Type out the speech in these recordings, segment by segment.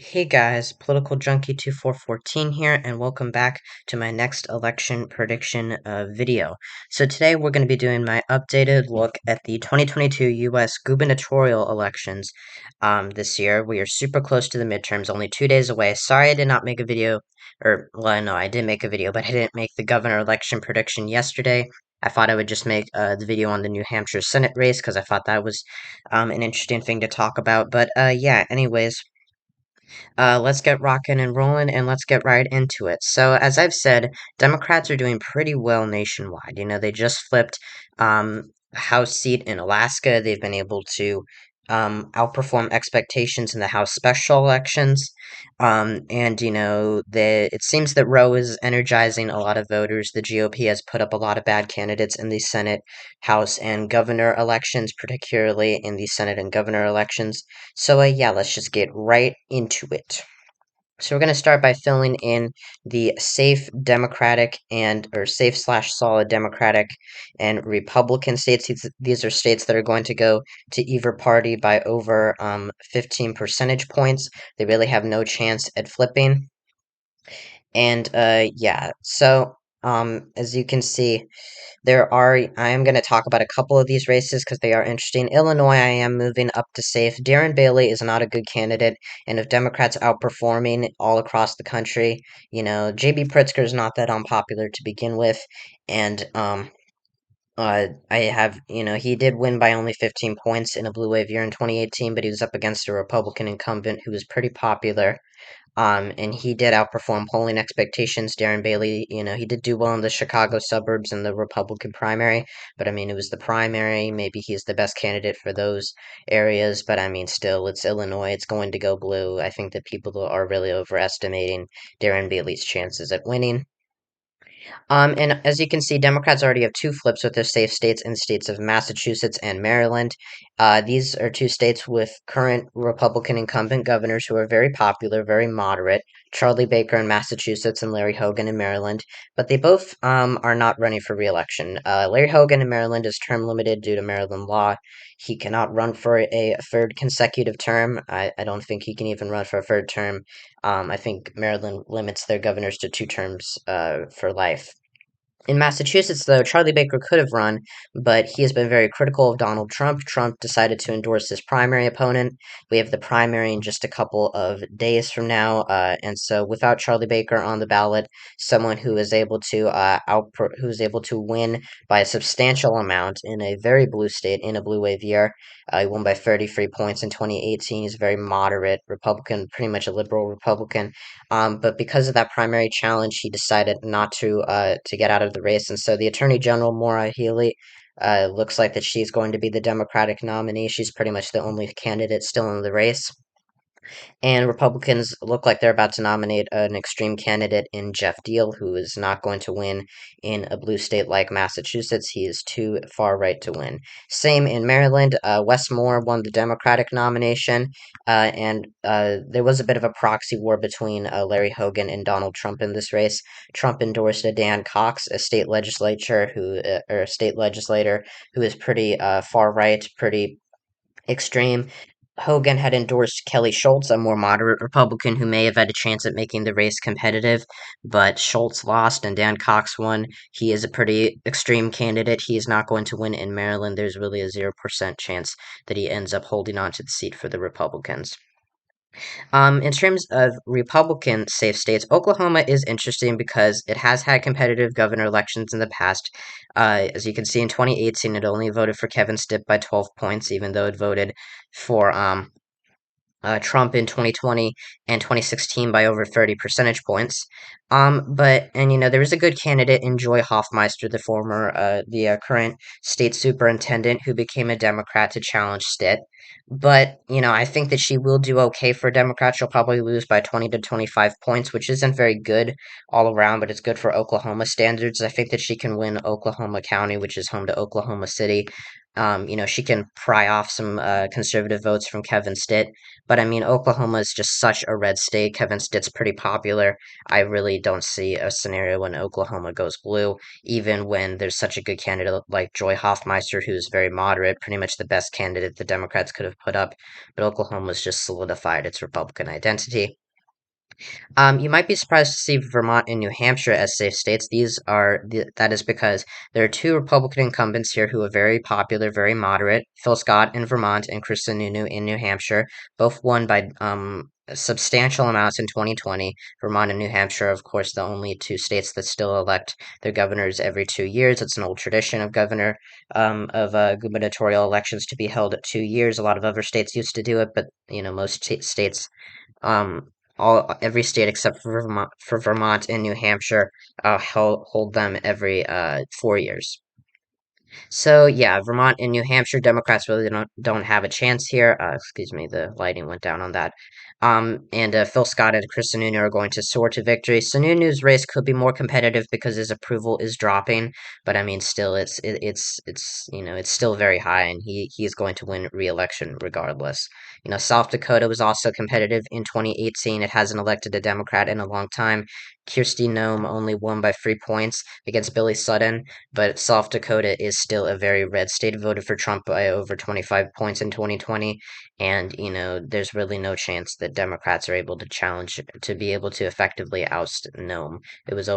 Hey guys, Political Junkie 2414 here, and welcome back to my next election prediction video. So today we're going to be doing my updated look at the 2022 U.S. gubernatorial elections this year. We are super close to the midterms, only 2 days away. Sorry I did not make a video, well, no, I did make a video, but I didn't make the governor election prediction yesterday. I thought I would just make the video on the New Hampshire Senate race, because I thought that was an interesting thing to talk about. But yeah, anyways. Let's get rocking and rolling and let's get right into it. So, as I've said, Democrats are doing pretty well nationwide. They just flipped a House seat in Alaska. They've been able to outperform expectations in the House special elections. It seems that Roe is energizing a lot of voters. The GOP has put up a lot of bad candidates in the Senate, House, and governor elections, particularly in the Senate and governor elections. So, yeah, let's just get right into it. So we're going to start by filling in the safe Democratic or safe slash solid Democratic and Republican states. These are states that are going to go to either party by over 15 percentage points. They really have no chance at flipping. And yeah, so as you can see, I am going to talk about a couple of these races because they are interesting. Illinois, I am moving up to safe. Darren Bailey is not a good candidate, and if Democrats outperforming all across the country, J.B. Pritzker is not that unpopular to begin with, and he did win by only 15 points in a blue wave year in 2018, but he was up against a Republican incumbent who was pretty popular. And he did outperform polling expectations. Darren Bailey, he did do well in the Chicago suburbs in the Republican primary, but I mean, it was the primary. Maybe he's the best candidate for those areas, but I mean, still, it's Illinois. It's going to go blue. I think that people are really overestimating Darren Bailey's chances at winning. And as you can see, Democrats already have two flips with their safe states in the states of Massachusetts and Maryland. These are two states with current Republican incumbent governors who are very popular, very moderate. Charlie Baker in Massachusetts and Larry Hogan in Maryland, but they both are not running for reelection. Larry Hogan in Maryland is term limited due to Maryland law. He cannot run for a third consecutive term. I don't think he can even run for a third term. I think Maryland limits their governors to 2 terms for life. In Massachusetts, though, Charlie Baker could have run, but he has been very critical of Donald Trump. Trump decided to endorse his primary opponent. We have the primary in just a couple of days from now, and so without Charlie Baker on the ballot, someone who is able to who is able to win by a substantial amount in a very blue state in a blue wave year. He won by 33 points in 2018. He's a very moderate Republican, pretty much a liberal Republican. But because of that primary challenge, he decided not to get out of the race, and so the Attorney General Maura Healey looks like that she's going to be the Democratic nominee. She's pretty much the only candidate still in the race. And Republicans look like they're about to nominate an extreme candidate in Jeff Deal, who is not going to win in a blue state like Massachusetts. He is too far right to win. Same in Maryland. Wes Moore won the Democratic nomination, and there was a bit of a proxy war between Larry Hogan and Donald Trump in this race. Trump endorsed a Dan Cox, a state state legislator who is pretty far right, pretty extreme. Hogan had endorsed Kelly Schultz, a more moderate Republican who may have had a chance at making the race competitive, but Schultz lost and Dan Cox won. He is a pretty extreme candidate. He is not going to win in Maryland. There's really a 0% chance that he ends up holding on to the seat for the Republicans. In terms of Republican safe states, Oklahoma is interesting because it has had competitive governor elections in the past. As you can see, in 2018, it only voted for Kevin Stitt by 12 points, even though it voted for Trump in 2020 and 2016 by over 30 percentage points. There was a good candidate in Joy Hoffmeister, the current state superintendent, who became a Democrat to challenge Stitt. But, I think that she will do okay for Democrats. She'll probably lose by 20 to 25 points, which isn't very good all around, but it's good for Oklahoma standards. I think that she can win Oklahoma County, which is home to Oklahoma City, She can pry off some conservative votes from Kevin Stitt. But I mean, Oklahoma is just such a red state. Kevin Stitt's pretty popular. I really don't see a scenario when Oklahoma goes blue, even when there's such a good candidate like Joy Hoffmeister, who's very moderate, pretty much the best candidate the Democrats could have put up. But Oklahoma's just solidified its Republican identity. You might be surprised to see Vermont and New Hampshire as safe states. That is because there are two Republican incumbents here who are very popular, very moderate. Phil Scott in Vermont and Chris Sununu in New Hampshire, both won by substantial amounts in 2020. Vermont and New Hampshire, of course, the only two states that still elect their governors every 2 years. It's an old tradition of gubernatorial elections to be held at 2 years. A lot of other states used to do it, but most states um, every state except for Vermont and New Hampshire hold them every 4 years. So yeah, Vermont and New Hampshire Democrats really don't have a chance here. Excuse me, the lighting went down on that. And Phil Scott and Chris Sununu are going to soar to victory. Sununu's race could be more competitive because his approval is dropping, but I mean, still, it's still very high, and he's going to win re-election regardless. South Dakota was also competitive in 2018. It hasn't elected a Democrat in a long time. Kirsty Nome only won by 3 points against Billy Sutton, but South Dakota is still a very red state. Voted for Trump by over 25 points in 2020, and there's really no chance that Democrats are able to be able to effectively oust Nome. It was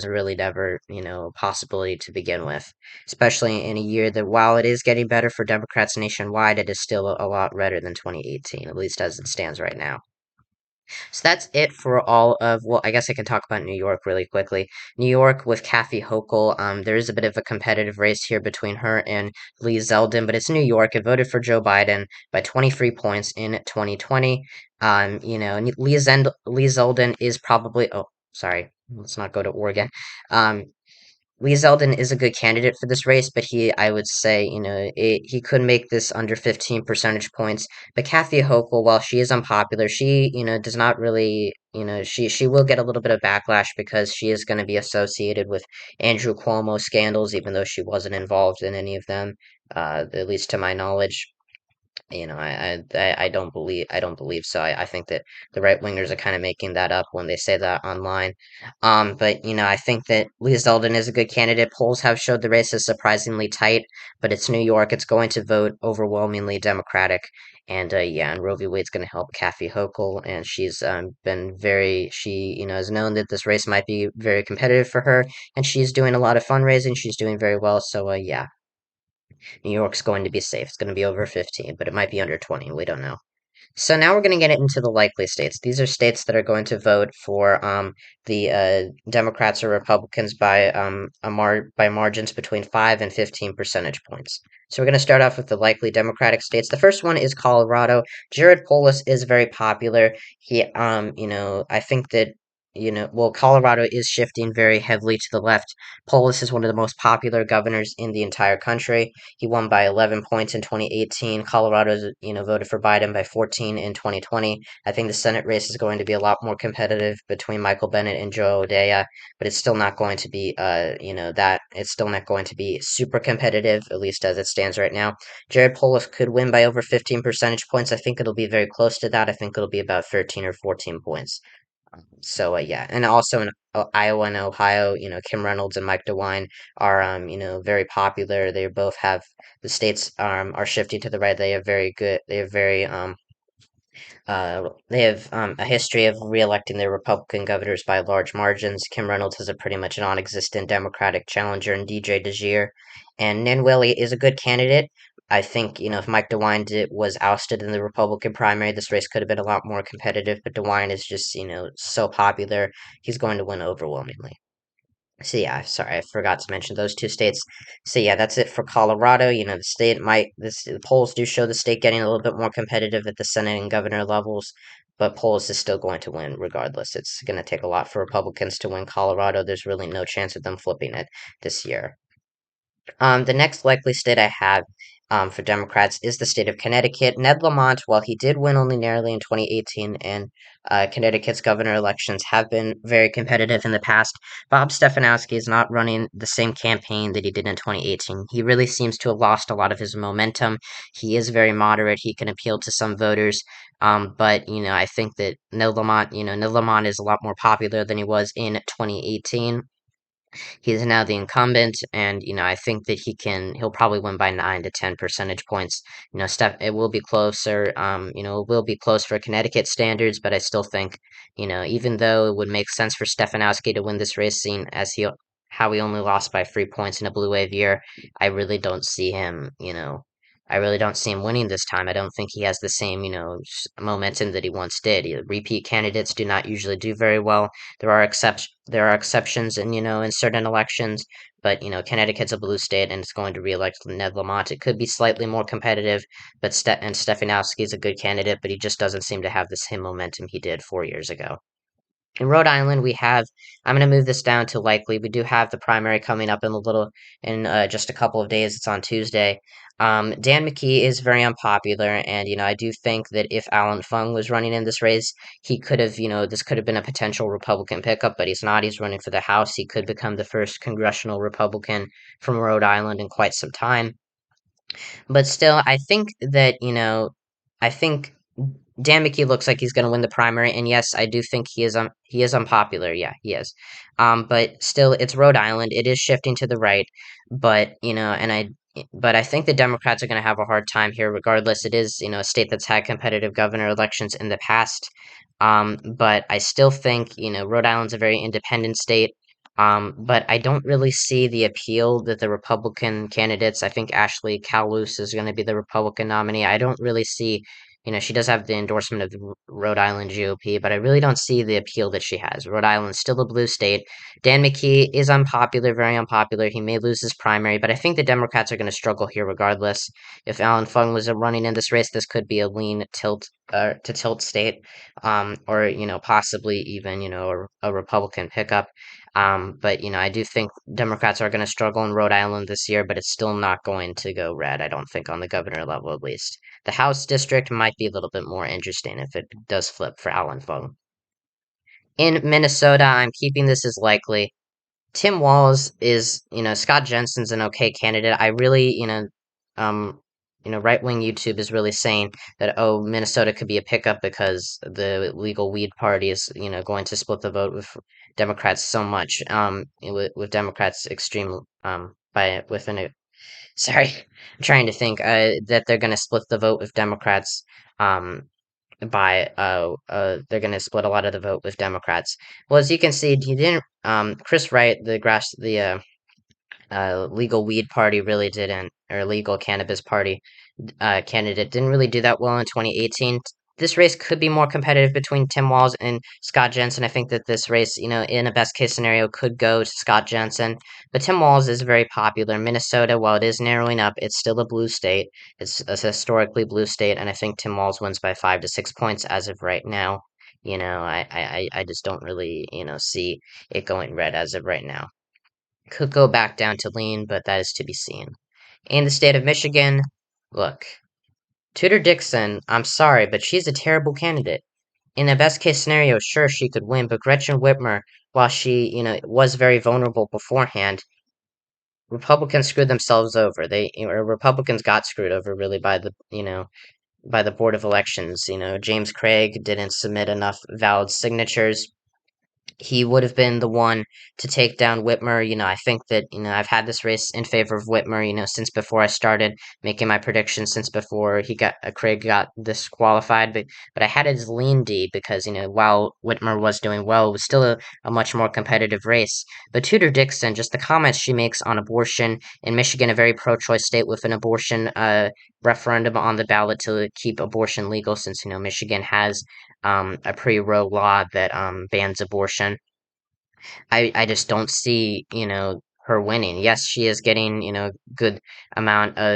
really never a possibility to begin with, especially in a year that, while it is getting better for Democrats nationwide, it is still a lot redder than 2018, at least as it stands right now. So that's it for all of, well, I guess I can talk about New York really quickly. New York with Kathy Hochul, there is a bit of a competitive race here between her and Lee Zeldin, but it's New York. It voted for Joe Biden by 23 points in 2020. Lee Zeldin is probably, oh, sorry, let's not go to Oregon. Um, Lee Zeldin is a good candidate for this race, but I would say, he could make this under 15 percentage points. But Kathy Hochul, while she is unpopular, she, does not really, she will get a little bit of backlash because she is going to be associated with Andrew Cuomo scandals, even though she wasn't involved in any of them, at least to my knowledge. I don't believe so. I think that the right wingers are kind of making that up when they say that online. But I think that Lee Zeldin is a good candidate. Polls have showed the race is surprisingly tight, but it's New York. It's going to vote overwhelmingly Democratic, and yeah, and Roe v. Wade's going to help Kathy Hochul, and she's been very she has known that this race might be very competitive for her, and she's doing a lot of fundraising. She's doing very well. So yeah, New York's going to be safe. It's going to be over 15, but it might be under 20. We don't know. So now we're going to get into the likely states. These are states that are going to vote for the Democrats or Republicans by by margins between 5 and 15 percentage points. So we're going to start off with the likely Democratic states. The first one is Colorado. Jared Polis is very popular. I think that well, Colorado is shifting very heavily to the left. Polis is one of the most popular governors in the entire country. He won by 11 points in 2018. Colorado, voted for Biden by 14 in 2020. I think the Senate race is going to be a lot more competitive between Michael Bennet and Joe O'Dea, but it's still not going to be, it's still not going to be super competitive, at least as it stands right now. Jared Polis could win by over 15 percentage points. I think it'll be very close to that. I think it'll be about 13 or 14 points. So yeah, and also in Iowa and Ohio, Kim Reynolds and Mike DeWine are very popular. They both have the states are shifting to the right. They have very good. They have a history of reelecting their Republican governors by large margins. Kim Reynolds has a pretty much non-existent Democratic challenger in DJ DeGier, and Nan Whaley is a good candidate. I think if Mike DeWine was ousted in the Republican primary, this race could have been a lot more competitive. But DeWine is just so popular, he's going to win overwhelmingly. So yeah, sorry, I forgot to mention those two states. So yeah, that's it for Colorado. The polls do show the state getting a little bit more competitive at the Senate and governor levels, but polls is still going to win regardless. It's going to take a lot for Republicans to win Colorado. There's really no chance of them flipping it this year. The next likely state I have for Democrats is the state of Connecticut. Ned Lamont, while he did win only narrowly in 2018, and Connecticut's governor elections have been very competitive in the past, Bob Stefanowski is not running the same campaign that he did in 2018. He really seems to have lost a lot of his momentum. He is very moderate. He can appeal to some voters. But I think that Ned Lamont is a lot more popular than he was in 2018. He's now the incumbent, and I think that he'll probably win by 9 to 10 percentage points. It will be closer. It will be close for Connecticut standards, but I still think, even though it would make sense for Stefanowski to win this race, seeing as how he only lost by 3 points in a blue wave year, I really don't see him. I really don't see him winning this time. I don't think he has the same, momentum that he once did. Repeat candidates do not usually do very well. There are exceptions in certain elections, but Connecticut's a blue state and it's going to reelect Ned Lamont. It could be slightly more competitive, but Stefanowski is a good candidate, but he just doesn't seem to have the same momentum he did 4 years ago. In Rhode Island, I'm going to move this down to likely. We do have the primary coming up in just a couple of days. It's on Tuesday. Dan McKee is very unpopular, and, I do think that if Alan Fung was running in this race, this could have been a potential Republican pickup, but he's not. He's running for the House. He could become the first congressional Republican from Rhode Island in quite some time. But still, I think that, I think Dan McKee looks like he's going to win the primary, and yes, I do think he is unpopular. Yeah, he is. But still, it's Rhode Island. It is shifting to the right, but but I think the Democrats are going to have a hard time here, regardless. It is a state that's had competitive governor elections in the past. But I still think Rhode Island's a very independent state. But I don't really see the appeal that the Republican candidates. I think Ashley Callus is going to be the Republican nominee. I don't really see she does have the endorsement of the Rhode Island GOP, but I really don't see the appeal that she has. Rhode Island's still a blue state. Dan McKee is unpopular, very unpopular. He may lose his primary, but I think the Democrats are going to struggle here regardless. If Alan Fung was running in this race, this could be a lean to tilt state, or possibly even a Republican pickup. But I do think Democrats are going to struggle in Rhode Island this year, but it's still not going to go red. I don't think on the governor level at least. The House district might be a little bit more interesting if it does flip for Alan Fung. In Minnesota, I'm keeping this as likely. Tim Walz is, Scott Jensen's an okay candidate. I really, right wing YouTube is really saying that, oh, Minnesota could be a pickup because the legal weed party is, going to split the vote with Democrats so much, with Democrats extreme, by within a sorry, I'm trying to think, that they're going to split the vote with Democrats, they're going to split a lot of the vote with Democrats. Well, as you can see, he didn't, Chris Wright, legal weed party really didn't, or legal cannabis party, candidate didn't really do that well in 2018. This race could be more competitive between Tim Walz and Scott Jensen. I think that this race, in a best case scenario, could go to Scott Jensen. But Tim Walz is very popular. Minnesota, while it is narrowing up, it's still a blue state. It's a historically blue state, and I think Tim Walz wins by 5 to 6 points as of right now. I just don't really, see it going red as of right now. Could go back down to lean, but that is to be seen. In the state of Michigan, look, Tudor Dixon, I'm sorry, but she's a terrible candidate. In a best case scenario, sure, she could win, but Gretchen Whitmer, while she, was very vulnerable beforehand, Republicans screwed themselves over. Republicans got screwed over really by the Board of Elections. James Craig didn't submit enough valid signatures. He would have been the one to take down Whitmer. I think that, I've had this race in favor of Whitmer, since before I started making my predictions, since before Craig got disqualified. But I had it as lean D because, while Whitmer was doing well, it was still a much more competitive race. But Tudor Dixon, just the comments she makes on abortion in Michigan, a very pro-choice state with an abortion referendum on the ballot to keep abortion legal, since, Michigan has a pre-Roe law that bans abortion. I just don't see, her winning. Yes, she is getting, good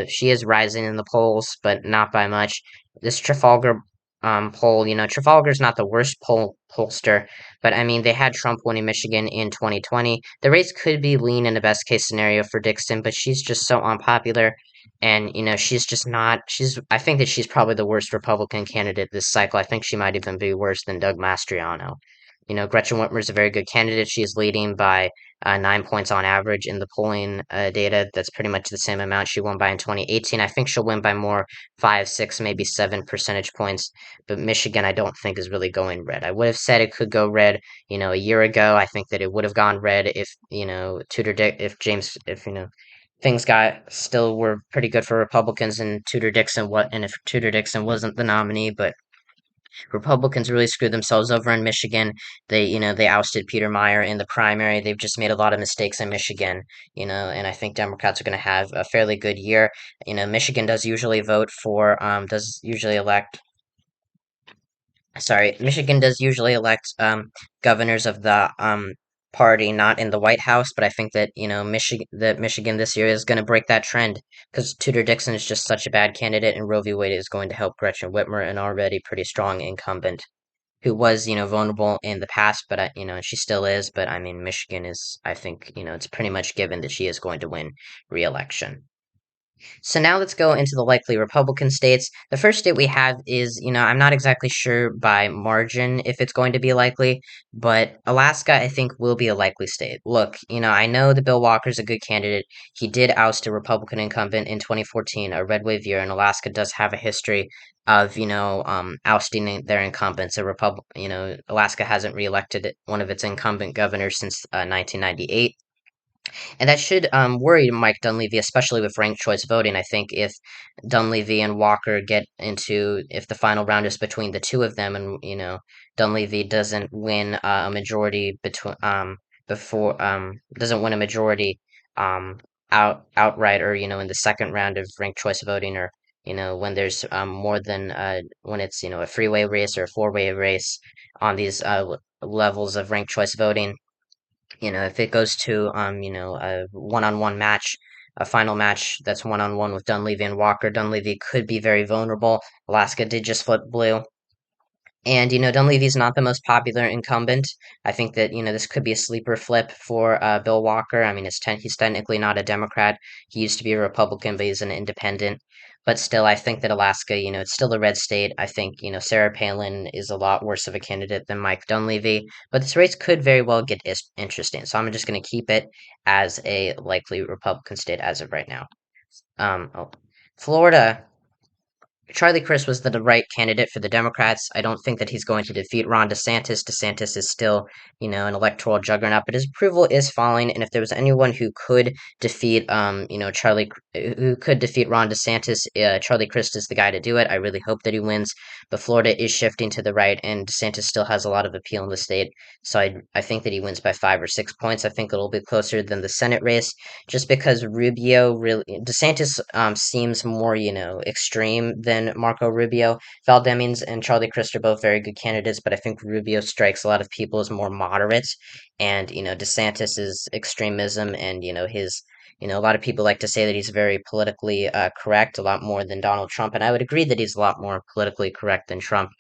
she is rising in the polls, but not by much. This Trafalgar poll, Trafalgar's not the worst pollster, but I mean, they had Trump winning Michigan in 2020. The race could be lean in the best case scenario for Dixon, but she's just so unpopular. And, she's just not, I think that she's probably the worst Republican candidate this cycle. I think she might even be worse than Doug Mastriano. Gretchen Whitmer is a very good candidate. She is leading by 9 points on average in the polling data. That's pretty much the same amount she won by in 2018. I think she'll win by more, 5, 6, maybe 7 percentage points. But Michigan, I don't think is really going red. I would have said it could go red, a year ago. I think that it would have gone red if, if James, if, things got still were pretty good for Republicans and if Tudor Dixon wasn't the nominee, but Republicans really screwed themselves over in Michigan. They ousted Peter Meyer in the primary. They've just made a lot of mistakes in Michigan, and I think Democrats are going to have a fairly good year. Michigan does usually elect sorry, Michigan does usually elect governors of the party not in the White House, but I think that Michigan this year is going to break that trend because Tudor Dixon is just such a bad candidate, and Roe v. Wade is going to help Gretchen Whitmer, an already pretty strong incumbent who was vulnerable in the past, but and she still is. But I mean, Michigan is, I think, it's pretty much given that she is going to win re-election. So now let's go into the likely Republican states. The first state we have is, I'm not exactly sure by margin if it's going to be likely, but Alaska, I think, will be a likely state. Look, I know that Bill Walker's a good candidate. He did oust a Republican incumbent in 2014, a red wave year, and Alaska does have a history of, ousting their incumbents. Alaska hasn't reelected one of its incumbent governors since 1998. And that should worry Mike Dunleavy, especially with ranked choice voting. I think if Dunleavy and Walker if the final round is between the two of them, and Dunleavy doesn't win a majority doesn't win a majority outright, or in the second round of ranked choice voting, or when there's more than when it's a freeway race or a four-way race on these levels of ranked choice voting. If it goes to a one-on-one match, a final match that's one-on-one with Dunleavy and Walker, Dunleavy could be very vulnerable. Alaska did just flip blue. And, Dunleavy's not the most popular incumbent. I think that, this could be a sleeper flip for Bill Walker. I mean, he's technically not a Democrat. He used to be a Republican, but he's an independent. But still, I think that Alaska, it's still a red state. I think, Sarah Palin is a lot worse of a candidate than Mike Dunleavy. But this race could very well get interesting. So I'm just going to keep it as a likely Republican state as of right now. Oh, Florida. Charlie Crist was the right candidate for the Democrats. I don't think that he's going to defeat Ron DeSantis. DeSantis is still, an electoral juggernaut, but his approval is falling. And if there was anyone who could defeat, who could defeat Ron DeSantis, Charlie Crist is the guy to do it. I really hope that he wins. But Florida is shifting to the right, and DeSantis still has a lot of appeal in the state. So I think that he wins by 5 or 6 points. I think it'll be closer than the Senate race, just because DeSantis seems more extreme than Marco Rubio. Val Demings and Charlie Crist are both very good candidates, but I think Rubio strikes a lot of people as more moderate, and DeSantis's extremism and his. A lot of people like to say that he's very politically correct, a lot more than Donald Trump, and I would agree that he's a lot more politically correct than Trump.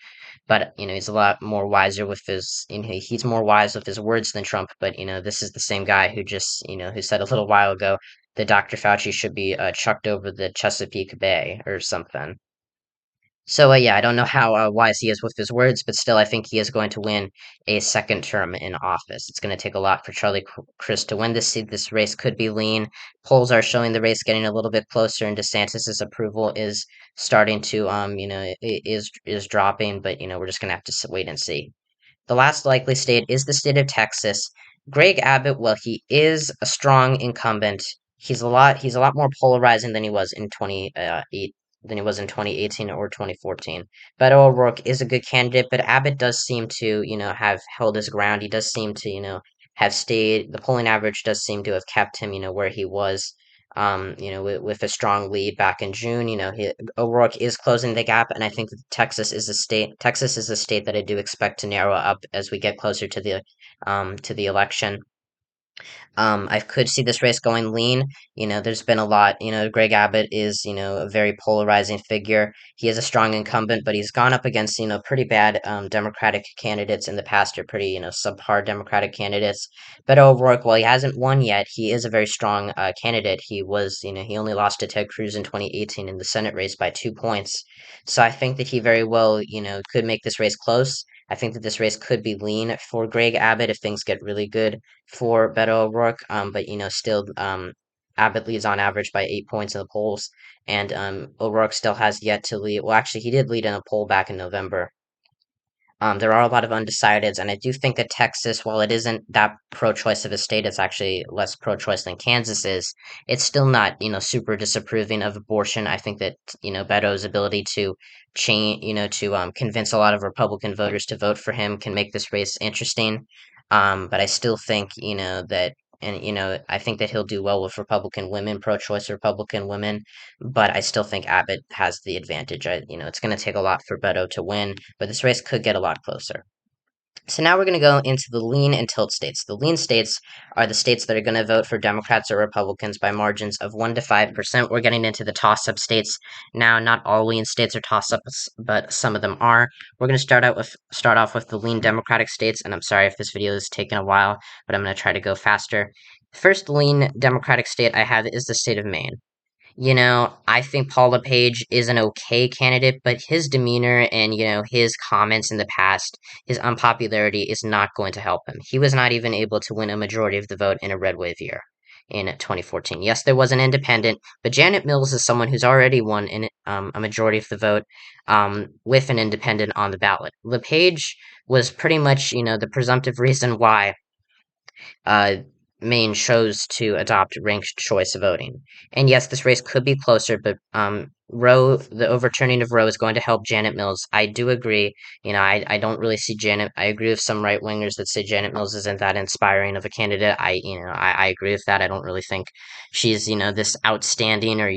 But he's a lot more wiser with his. He's more wise with his words than Trump. But this is the same guy who just who said a little while ago that Dr. Fauci should be chucked over the Chesapeake Bay or something. So yeah, I don't know how wise he is with his words, but still, I think he is going to win a second term in office. It's going to take a lot for Charlie Crist to win this seat. This race could be lean. Polls are showing the race getting a little bit closer, and DeSantis's approval is starting to is dropping. But we're just going to have to wait and see. The last likely state is the state of Texas. Greg Abbott, well, he is a strong incumbent. He's a lot more polarizing than he was in 2018 or 2014. Beto O'Rourke is a good candidate, but Abbott does seem to, have held his ground. He does seem to, have stayed. The polling average does seem to have kept him, where he was. With a strong lead back in June, O'Rourke is closing the gap, and I think that Texas is a state that I do expect to narrow up as we get closer to the election. I could see this race going lean. There's been a lot. Greg Abbott is, a very polarizing figure. he is a strong incumbent, but he's gone up against, pretty bad Democratic candidates in the past, or pretty, subpar Democratic candidates. Beto O'Rourke, while he hasn't won yet, he is a very strong candidate. He only lost to Ted Cruz in 2018 in the Senate race by 2 points. So I think that he very well, could make this race close. I think that this race could be lean for Greg Abbott if things get really good for Beto O'Rourke. But still, Abbott leads on average by 8 points in the polls, and O'Rourke still has yet to lead. Well, actually, he did lead in a poll back in November. There are a lot of undecideds, and I do think that Texas, while it isn't that pro-choice of a state, it's actually less pro-choice than Kansas is. It's still not, super disapproving of abortion. I think that, Beto's ability to change, to convince a lot of Republican voters to vote for him can make this race interesting. But I still think, that, and I think that he'll do well with Republican women, pro-choice Republican women, but I still think Abbott has the advantage. It's going to take a lot for Beto to win, but this race could get a lot closer. So now we're going to go into the lean and tilt states. The lean states are the states that are going to vote for Democrats or Republicans by margins of 1 to 5%. We're getting into the toss-up states now. Not all lean states are toss-ups, but some of them are. We're going to start off with the lean Democratic states, and I'm sorry if this video is taking a while, but I'm going to try to go faster. The first lean Democratic state I have is the state of Maine. I think Paul LePage is an okay candidate, but his demeanor and, his comments in the past, his unpopularity is not going to help him. He was not even able to win a majority of the vote in a red wave year in 2014. Yes, there was an independent, but Janet Mills is someone who's already won a majority of the vote with an independent on the ballot. LePage was pretty much, the presumptive reason why uh, Maine chose to adopt ranked choice voting. And yes, this race could be closer, but the overturning of Roe is going to help Janet Mills. I do agree. I don't really see Janet. I agree with some right wingers that say Janet Mills isn't that inspiring of a candidate. I agree with that. I don't really think she's, this outstanding, or,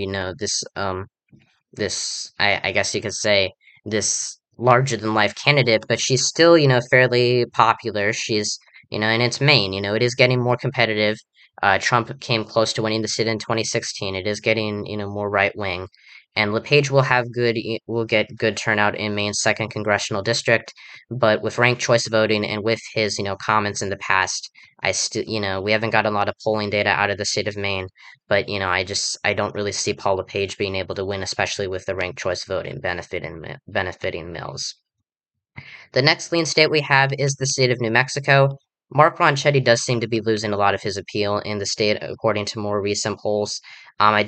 I guess you could say, this larger than life candidate, but she's still, fairly popular. And it's Maine, it is getting more competitive. Trump came close to winning the sit in 2016. It is getting, more right wing. And LePage will get good turnout in Maine's second congressional district, but with ranked choice voting and with his, comments in the past, we haven't got a lot of polling data out of the state of Maine, but I don't really see Paul LePage being able to win, especially with the ranked choice voting benefiting Mills. The next lean state we have is the state of New Mexico. Mark Ronchetti does seem to be losing a lot of his appeal in the state, according to more recent polls. I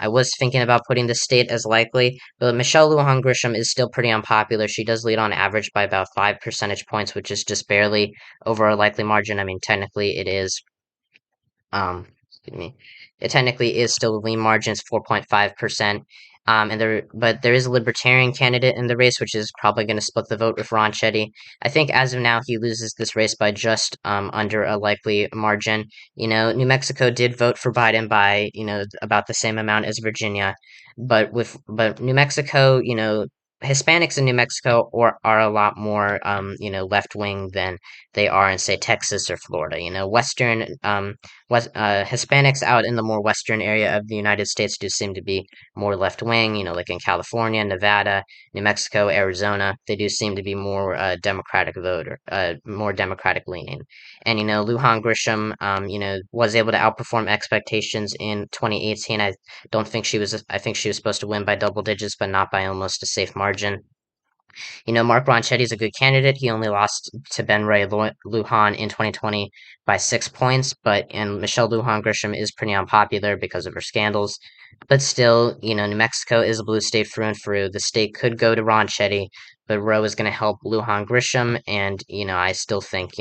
was thinking about putting the state as likely, but Michelle Lujan Grisham is still pretty unpopular. She does lead on average by about 5 percentage points, which is just barely over a likely margin. I mean, technically it is excuse me. It technically is still a lean margin, it's 4.5%. But there is a libertarian candidate in the race, which is probably going to split the vote with Ron Chetty. I think as of now, he loses this race by just under a likely margin. New Mexico did vote for Biden by about the same amount as Virginia, but New Mexico, Hispanics in New Mexico are a lot more left wing than they are in, say, Texas or Florida. Hispanics out in the more western area of the United States do seem to be more left wing, like in California, Nevada, New Mexico, Arizona. They do seem to be more more Democratic leaning. And, Lujan Grisham, was able to outperform expectations in 2018. I think she was supposed to win by double digits, but not by almost a safe margin. Mark Ronchetti is a good candidate. He only lost to Ben Ray Lujan in 2020 by 6 points, and Michelle Lujan Grisham is pretty unpopular because of her scandals. But still, New Mexico is a blue state through and through. The state could go to Ronchetti, but Roe is going to help Lujan Grisham, and I still think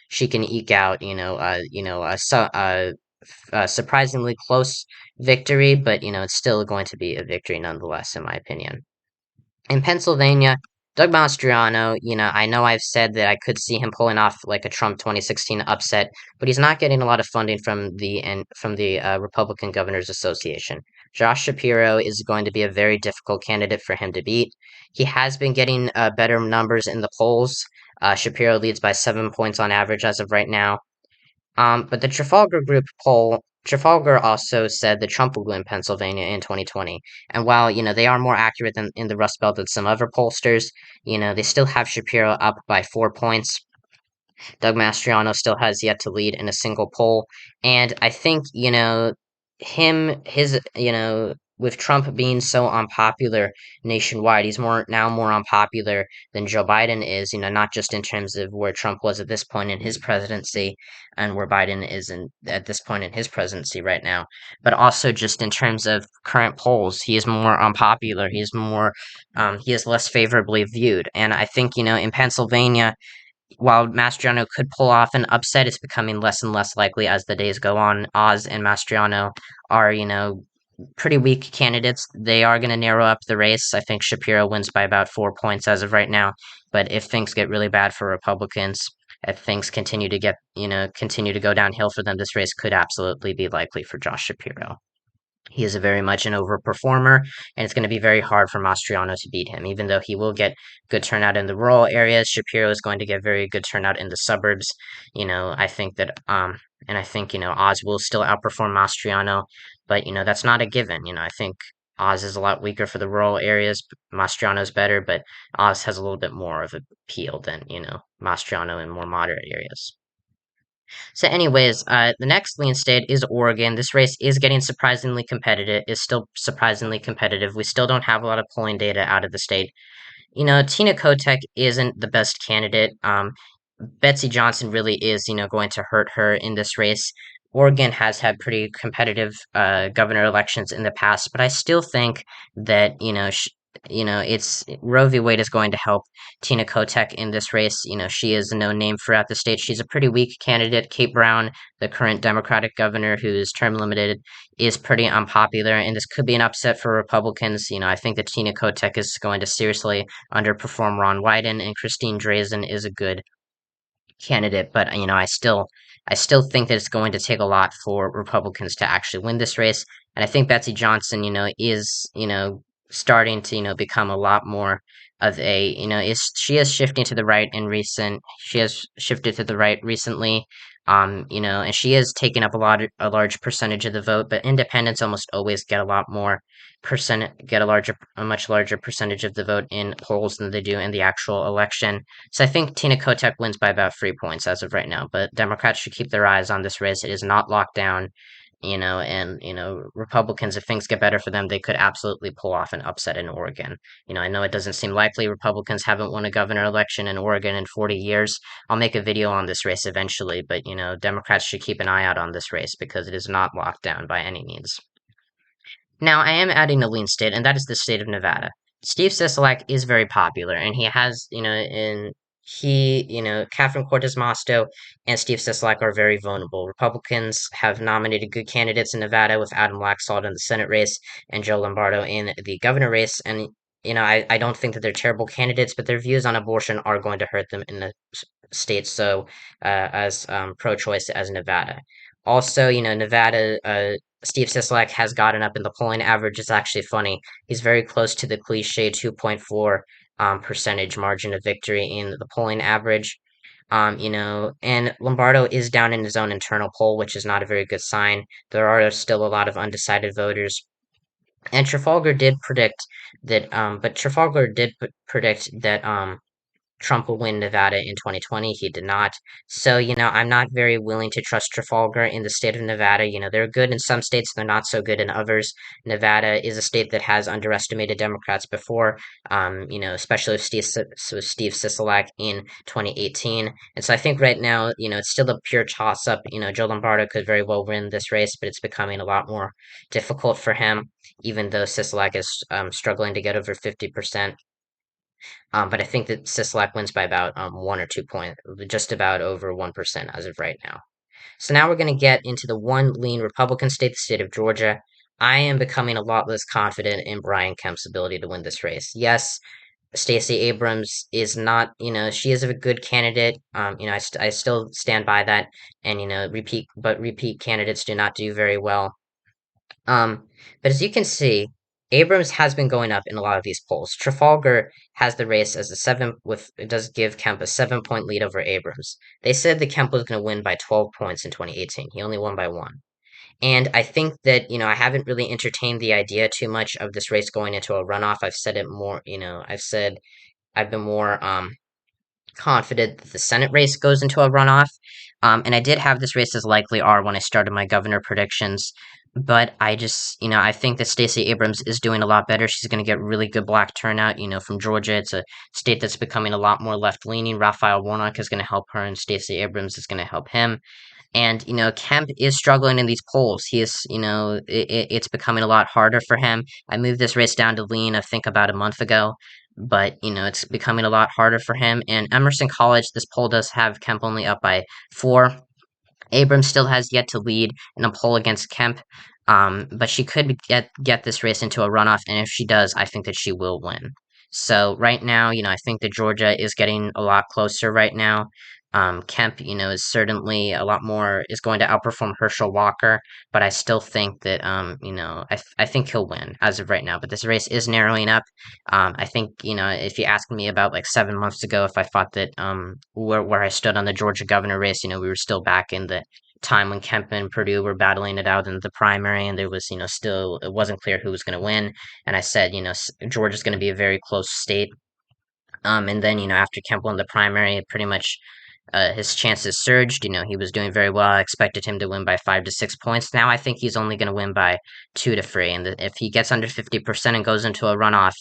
she can eke out a surprisingly close victory, but it's still going to be a victory nonetheless, in my opinion. In Pennsylvania, Doug Mastriano, I know I've said that I could see him pulling off like a Trump 2016 upset, but he's not getting a lot of funding from the Republican Governors Association. Josh Shapiro is going to be a very difficult candidate for him to beat. He has been getting better numbers in the polls. Shapiro leads by 7 points on average as of right now. But the Trafalgar Group poll Trafalgar also said that Trump will win Pennsylvania in 2020. And while, they are more accurate than in the Rust Belt than some other pollsters, they still have Shapiro up by 4 points. Doug Mastriano still has yet to lead in a single poll. And I think, with Trump being so unpopular nationwide, he's more unpopular than Joe Biden is, not just in terms of where Trump was at this point in his presidency and where Biden is at this point in his presidency right now, but also just in terms of current polls. He is more unpopular. He is less favorably viewed. And I think, in Pennsylvania, while Mastriano could pull off an upset, it's becoming less and less likely as the days go on. Oz and Mastriano are, pretty weak candidates. They are going to narrow up the race. I think Shapiro wins by about 4 points as of right now. But if things get really bad for Republicans, if things continue to go downhill for them, this race could absolutely be likely for Josh Shapiro. He is a very much an overperformer, and it's going to be very hard for Mastriano to beat him. Even though he will get good turnout in the rural areas, Shapiro is going to get very good turnout in the suburbs. I think and I think Oz will still outperform Mastriano, but that's not a given. I think Oz is a lot weaker for the rural areas. Mastriano's better, but Oz has a little bit more of appeal than Mastriano in more moderate areas. So, anyways, the next lean state is Oregon. This race is getting surprisingly competitive. Is still surprisingly competitive. We still don't have a lot of polling data out of the state. Tina Kotek isn't the best candidate. Betsy Johnson really is, going to hurt her in this race. Oregon has had pretty competitive governor elections in the past, but I still think that it's Roe v. Wade is going to help Tina Kotek in this race. She is a known name throughout the state. She's a pretty weak candidate. Kate Brown, the current Democratic governor who's term limited, is pretty unpopular, and this could be an upset for Republicans. I think that Tina Kotek is going to seriously underperform Ron Wyden, and Christine Drazan is a good candidate, but I still think that it's going to take a lot for Republicans to actually win this race. And I think Betsy Johnson, is starting to become a lot more of a is she is shifting to the right in recent she has shifted to the right recently. And she is taking up a large percentage of the vote, but independents almost always get a much larger percentage of the vote in polls than they do in the actual election. So I think Tina Kotek wins by about 3 points as of right now, but Democrats should keep their eyes on this race. It is not locked down, and Republicans, if things get better for them, they could absolutely pull off an upset in Oregon. I know it doesn't seem likely. Republicans haven't won a governor election in Oregon in 40 years. I'll make a video on this race eventually, but Democrats should keep an eye out on this race because it is not locked down by any means. Now, I am adding a lean state, and that is the state of Nevada. Steve Sisolak is very popular, and he has, Catherine Cortez Masto and Steve Sisolak are very vulnerable. Republicans have nominated good candidates in Nevada with Adam Laxalt in the Senate race and Joe Lombardo in the governor race, and I don't think that they're terrible candidates, but their views on abortion are going to hurt them in the state so as pro-choice as Nevada. Also, Nevada, Steve Sisolak has gotten up in the polling average. It's actually funny. He's very close to the cliche 2.4 percentage margin of victory in the polling average. And Lombardo is down in his own internal poll, which is not a very good sign. There are still a lot of undecided voters. And Trafalgar did predict that Trump will win Nevada in 2020. He did not. So, I'm not very willing to trust Trafalgar in the state of Nevada. They're good in some states, they're not so good in others. Nevada is a state that has underestimated Democrats before, especially with Steve Sisolak in 2018. And so I think right now, it's still a pure toss up. Joe Lombardo could very well win this race, but it's becoming a lot more difficult for him, even though Sisolak is struggling to get over 50%. But I think that Sisolak wins by about 1 or 2 points, just about over 1% as of right now. So now we're going to get into the one lean Republican state, the state of Georgia. I am becoming a lot less confident in Brian Kemp's ability to win this race. Yes, Stacey Abrams is not, she is a good candidate. I still stand by that, and repeat candidates do not do very well. Um, but as you can see, Abrams has been going up in a lot of these polls. Trafalgar has the race as it does give Kemp a 7 point lead over Abrams. They said that Kemp was going to win by 12 points in 2018. He only won by one. And I think that, I haven't really entertained the idea too much of this race going into a runoff. I've said it more, I've been more confident that the Senate race goes into a runoff. And I did have this race as likely R when I started my governor predictions. But I just, I think that Stacey Abrams is doing a lot better. She's going to get really good black turnout, from Georgia. It's a state that's becoming a lot more left leaning. Raphael Warnock is going to help her, and Stacey Abrams is going to help him. And, Kemp is struggling in these polls. He is, it's becoming a lot harder for him. I moved this race down to lean, I think, about a month ago. But, it's becoming a lot harder for him. And Emerson College, this poll does have Kemp only up by 4. Abrams still has yet to lead in a poll against Kemp, but she could get this race into a runoff, and if she does, I think that she will win. So right now, I think that Georgia is getting a lot closer right now. Kemp, is certainly a lot more is going to outperform Herschel Walker, but I still think that I think he'll win as of right now. But this race is narrowing up. I think if you asked me about like 7 months ago if I thought that where I stood on the Georgia governor race, we were still back in the time when Kemp and Purdue were battling it out in the primary, and there was still it wasn't clear who was going to win. And I said Georgia's going to be a very close state. And then after Kemp won the primary, pretty much his chances surged. He was doing very well. I expected him to win by 5 to 6 points. Now I think he's only going to win by 2 to 3. And if he gets under 50% and goes into a runoff,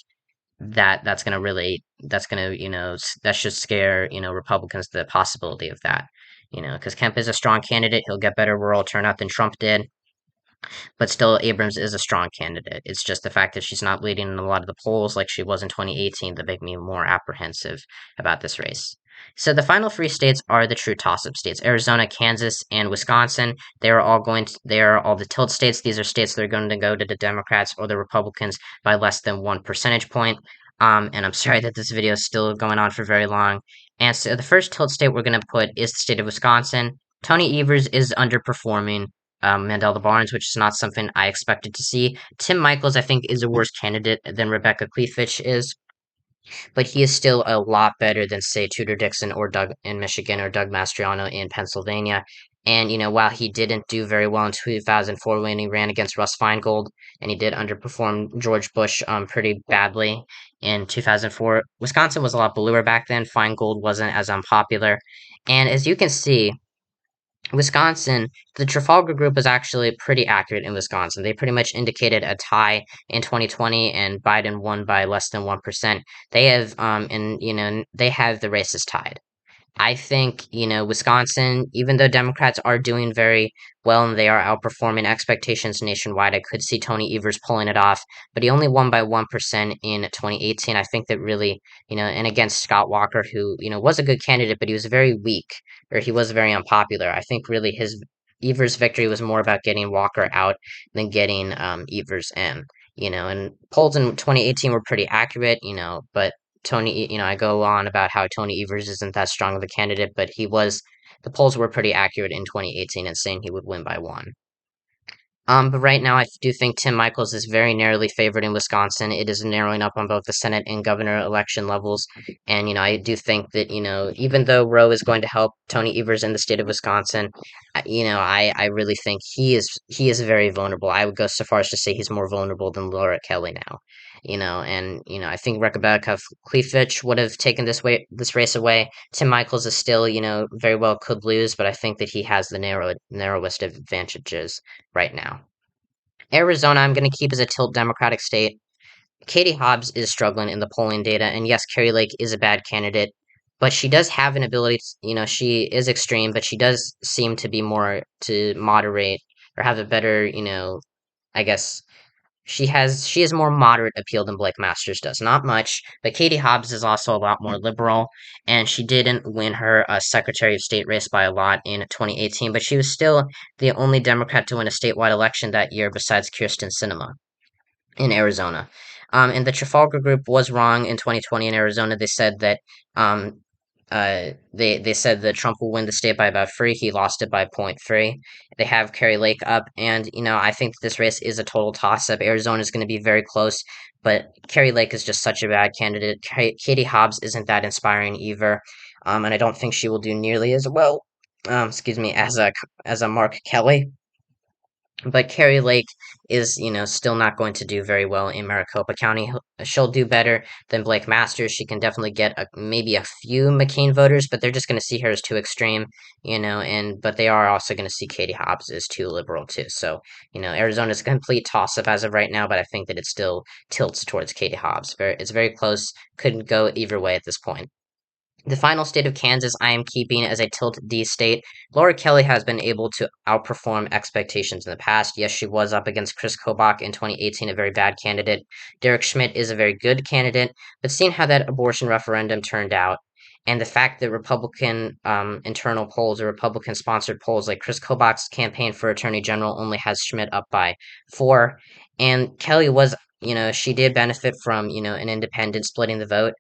that's going to really that's going to that should scare Republicans the possibility of that. Because Kemp is a strong candidate, he'll get better rural turnout than Trump did. But still, Abrams is a strong candidate. It's just the fact that she's not leading in a lot of the polls like she was in 2018 that make me more apprehensive about this race. So the final 3 states are the true toss-up states: Arizona, Kansas, and Wisconsin. They are all the tilt states. These are states that are going to go to the Democrats or the Republicans by less than 1 percentage point. And I'm sorry that this video is still going on for very long. And so the first tilt state we're going to put is the state of Wisconsin. Tony Evers is underperforming Mandela Barnes, which is not something I expected to see. Tim Michaels, I think, is a worse candidate than Rebecca Klefich is, but he is still a lot better than, say, Tudor Dixon or Doug in Michigan or Doug Mastriano in Pennsylvania. And, while he didn't do very well in 2004 when he ran against Russ Feingold, and he did underperform George Bush pretty badly in 2004, Wisconsin was a lot bluer back then. Feingold wasn't as unpopular. And as you can see, Wisconsin, the Trafalgar Group was actually pretty accurate in Wisconsin. They pretty much indicated a tie in 2020, and Biden won by less than 1%. They have, and they have the races tied. I think, Wisconsin, even though Democrats are doing very well and they are outperforming expectations nationwide, I could see Tony Evers pulling it off, but he only won by 1% in 2018. I think that really, and against Scott Walker, who, was a good candidate, but he was very weak, or he was very unpopular. I think really his Evers' victory was more about getting Walker out than getting Evers in. And polls in 2018 were pretty accurate, but I go on about how Tony Evers isn't that strong of a candidate, but the polls were pretty accurate in 2018 and saying he would win by 1. But right now, I do think Tim Michaels is very narrowly favored in Wisconsin. It is narrowing up on both the Senate and governor election levels. And, I do think that, even though Roe is going to help Tony Evers in the state of Wisconsin, I really think he is very vulnerable. I would go so far as to say he's more vulnerable than Laura Kelly now. And, I think Rebecca Klefich would have taken this race away. Tim Michaels is still, very well could lose, but I think that he has the narrowest advantages right now. Arizona, I'm going to keep as a tilt Democratic state. Katie Hobbs is struggling in the polling data, and yes, Carrie Lake is a bad candidate, but she does have an ability. She is extreme, but she does seem to be more to moderate or have a better, I guess she has more moderate appeal than Blake Masters does. Not much, but Katie Hobbs is also a lot more liberal, and she didn't win her Secretary of State race by a lot in 2018, but she was still the only Democrat to win a statewide election that year besides Kirsten Sinema in Arizona. And the Trafalgar Group was wrong in 2020 in Arizona. They said that they said that Trump will win the state by about 3. He lost it by point 0.3. They have Carrie Lake up, and I think this race is a total toss-up. Arizona is going to be very close, but Carrie Lake is just such a bad candidate. Katie Hobbs isn't that inspiring either, and I don't think she will do nearly as well. Excuse me, as a Mark Kelly. but Carrie Lake is, still not going to do very well in Maricopa County. She'll do better than Blake Masters. She can definitely get maybe a few McCain voters, but they're just going to see her as too extreme, and but they are also going to see Katie Hobbs as too liberal too. So, Arizona's a complete toss up as of right now, but I think that it still tilts towards Katie Hobbs. It's very close. Couldn't go either way at this point. The final state of Kansas I am keeping as a tilt D state. Laura Kelly has been able to outperform expectations in the past. Yes, she was up against Chris Kobach in 2018, a very bad candidate. Derek Schmidt is a very good candidate, but seeing how that abortion referendum turned out, and the fact that Republican internal polls or Republican sponsored polls like Chris Kobach's campaign for Attorney General only has Schmidt up by 4, and Kelly was, she did benefit from, an independent splitting the vote.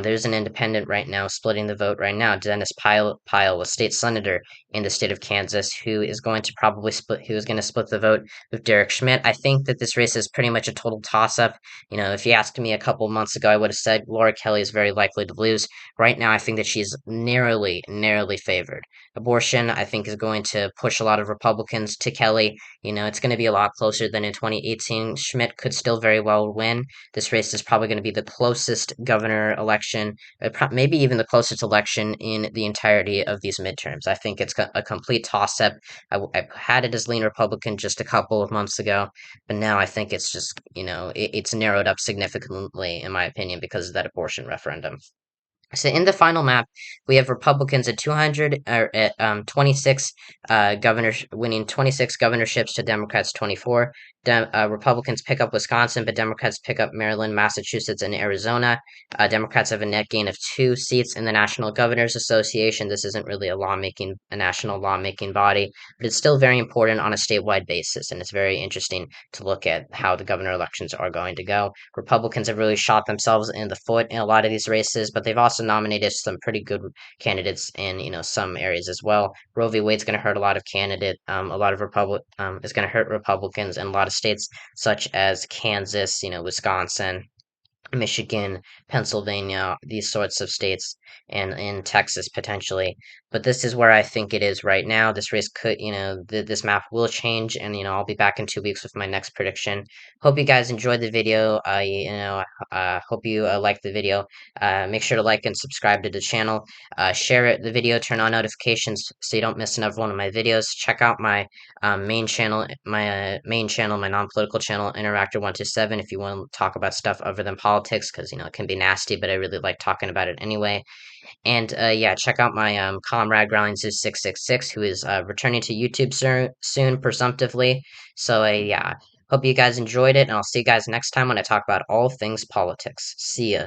There's an independent right now splitting the vote right now. Dennis Pyle, a state senator in the state of Kansas, who is going to probably split, who is going to split the vote with Derek Schmidt. I think that this race is pretty much a total toss-up. If you asked me a couple months ago, I would have said Laura Kelly is very likely to lose. Right now, I think that she's narrowly favored. Abortion, I think, is going to push a lot of Republicans to Kelly. It's going to be a lot closer than in 2018. Schmidt could still very well win. This race is probably going to be the closest governor election, maybe even the closest election in the entirety of these midterms. I think it's a complete toss up. I had it as lean Republican just a couple of months ago, but now I think it's just, it's narrowed up significantly, in my opinion, because of that abortion referendum. So in the final map, we have Republicans at 200 or at 26 governors winning 26 governorships to Democrats 24. Republicans pick up Wisconsin, but Democrats pick up Maryland, Massachusetts, and Arizona. Democrats have a net gain of 2 seats in the National Governors Association. This isn't really a national lawmaking body, but it's still very important on a statewide basis, and it's very interesting to look at how the governor elections are going to go. Republicans have really shot themselves in the foot in a lot of these races, but they've also nominated some pretty good candidates in some areas as well. Roe v. Wade's going to hurt a lot of is going to hurt Republicans in a lot of states such as Kansas, Wisconsin, Michigan, Pennsylvania, these sorts of states, and in Texas potentially. But this is where I think it is right now. This race could, this map will change, and I'll be back in 2 weeks with my next prediction. Hope you guys enjoyed the video. Hope you liked the video. Make sure to like and subscribe to the channel. Share the video, turn on notifications so you don't miss another one of my videos. Check out my main channel, my non-political channel, Interactor127, if you want to talk about stuff other than politics, because it can be nasty, but I really like talking about it anyway. And yeah, check out my comrade Growling666, who is returning to YouTube soon, presumptively. So yeah, hope you guys enjoyed it, and I'll see you guys next time when I talk about all things politics. See ya.